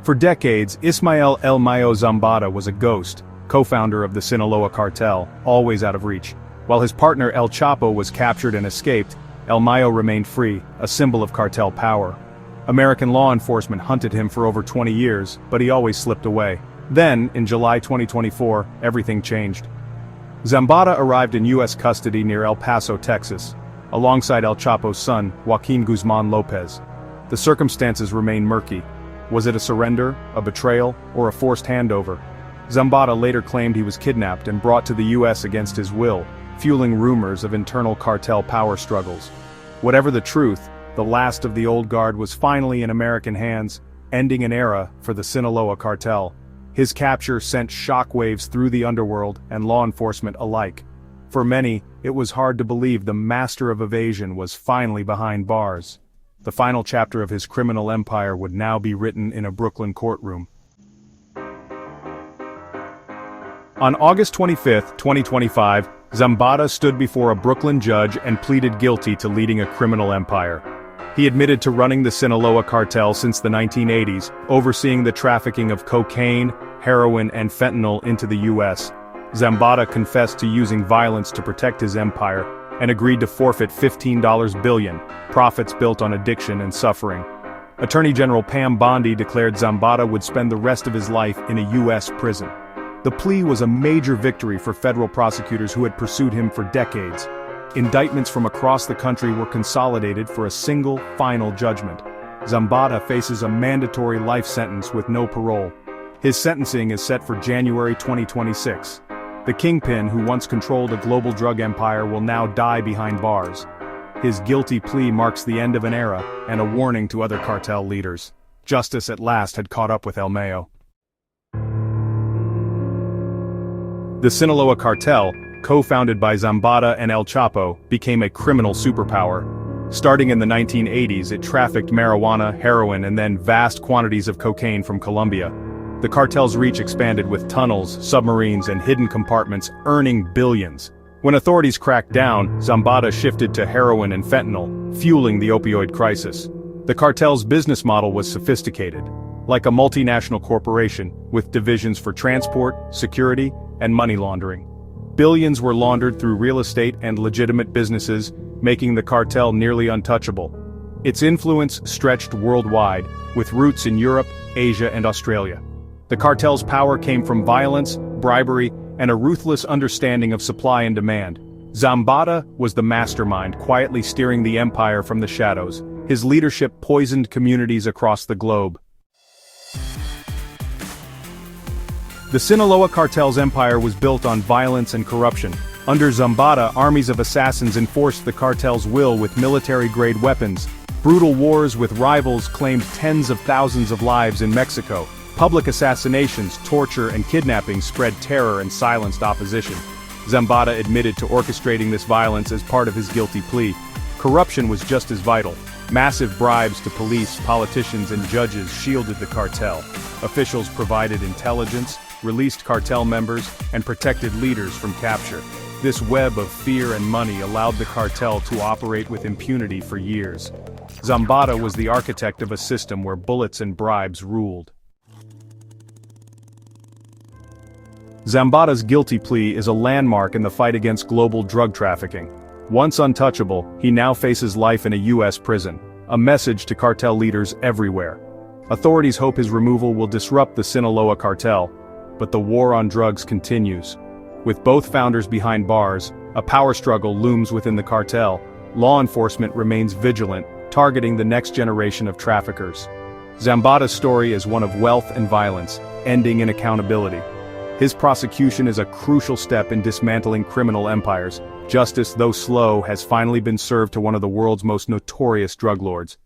For decades, Ismael El Mayo Zambada was a ghost, co-founder of the Sinaloa Cartel, always out of reach. While his partner El Chapo was captured and escaped, El Mayo remained free, a symbol of cartel power. American law enforcement hunted him for over 20 years, but he always slipped away. Then, in July 2024, everything changed. Zambada arrived in U.S. custody near El Paso, Texas, alongside El Chapo's son, Joaquin Guzman Lopez. The circumstances remain murky. Was it a surrender, a betrayal, or a forced handover? Zambada later claimed he was kidnapped and brought to the U.S. against his will, fueling rumors of internal cartel power struggles. Whatever the truth, the last of the old guard was finally in American hands, ending an era for the Sinaloa Cartel. His capture sent shockwaves through the underworld and law enforcement alike. For many, it was hard to believe the master of evasion was finally behind bars. The final chapter of his criminal empire would now be written in a Brooklyn courtroom. On August 25, 2025, Zambada stood before a Brooklyn judge and pleaded guilty to leading a criminal empire. He admitted to running the Sinaloa Cartel since the 1980s, overseeing the trafficking of cocaine, heroin, and fentanyl into the U.S. Zambada confessed to using violence to protect his empire, and agreed to forfeit $15 billion, profits built on addiction and suffering. Attorney General Pam Bondi declared Zambada would spend the rest of his life in a U.S. prison. The plea was a major victory for federal prosecutors who had pursued him for decades. Indictments from across the country were consolidated for a single, final judgment. Zambada faces a mandatory life sentence with no parole. His sentencing is set for January 2026. The Kingpin, who once controlled a global drug empire, will now die behind bars. His guilty plea marks the end of an era, and a warning to other cartel leaders. Justice at last had caught up with El Mayo. The Sinaloa Cartel, co-founded by Zambada and El Chapo, became a criminal superpower. Starting in the 1980s, it trafficked marijuana, heroin, and then vast quantities of cocaine from Colombia. The cartel's reach expanded with tunnels, submarines, and hidden compartments, earning billions. When authorities cracked down, Zambada shifted to heroin and fentanyl, fueling the opioid crisis. The cartel's business model was sophisticated, like a multinational corporation, with divisions for transport, security, and money laundering. Billions were laundered through real estate and legitimate businesses, making the cartel nearly untouchable. Its influence stretched worldwide, with roots in Europe, Asia, and Australia. The cartel's power came from violence, bribery, and a ruthless understanding of supply and demand. Zambada was the mastermind, quietly steering the empire from the shadows. His leadership poisoned communities across the globe. The Sinaloa Cartel's empire was built on violence and corruption. Under Zambada, armies of assassins enforced the cartel's will with military-grade weapons. Brutal wars with rivals claimed tens of thousands of lives in Mexico. Public assassinations, torture, and kidnapping spread terror and silenced opposition. Zambada admitted to orchestrating this violence as part of his guilty plea. Corruption was just as vital. Massive bribes to police, politicians, and judges shielded the cartel. Officials provided intelligence, released cartel members, and protected leaders from capture. This web of fear and money allowed the cartel to operate with impunity for years. Zambada was the architect of a system where bullets and bribes ruled. Zambada's guilty plea is a landmark in the fight against global drug trafficking. Once untouchable, he now faces life in a U.S. prison, a message to cartel leaders everywhere. Authorities hope his removal will disrupt the Sinaloa Cartel, but the war on drugs continues. With both founders behind bars, a power struggle looms within the cartel. Law enforcement remains vigilant, targeting the next generation of traffickers. Zambada's story is one of wealth and violence, ending in accountability. His prosecution is a crucial step in dismantling criminal empires. Justice, though slow, has finally been served to one of the world's most notorious drug lords.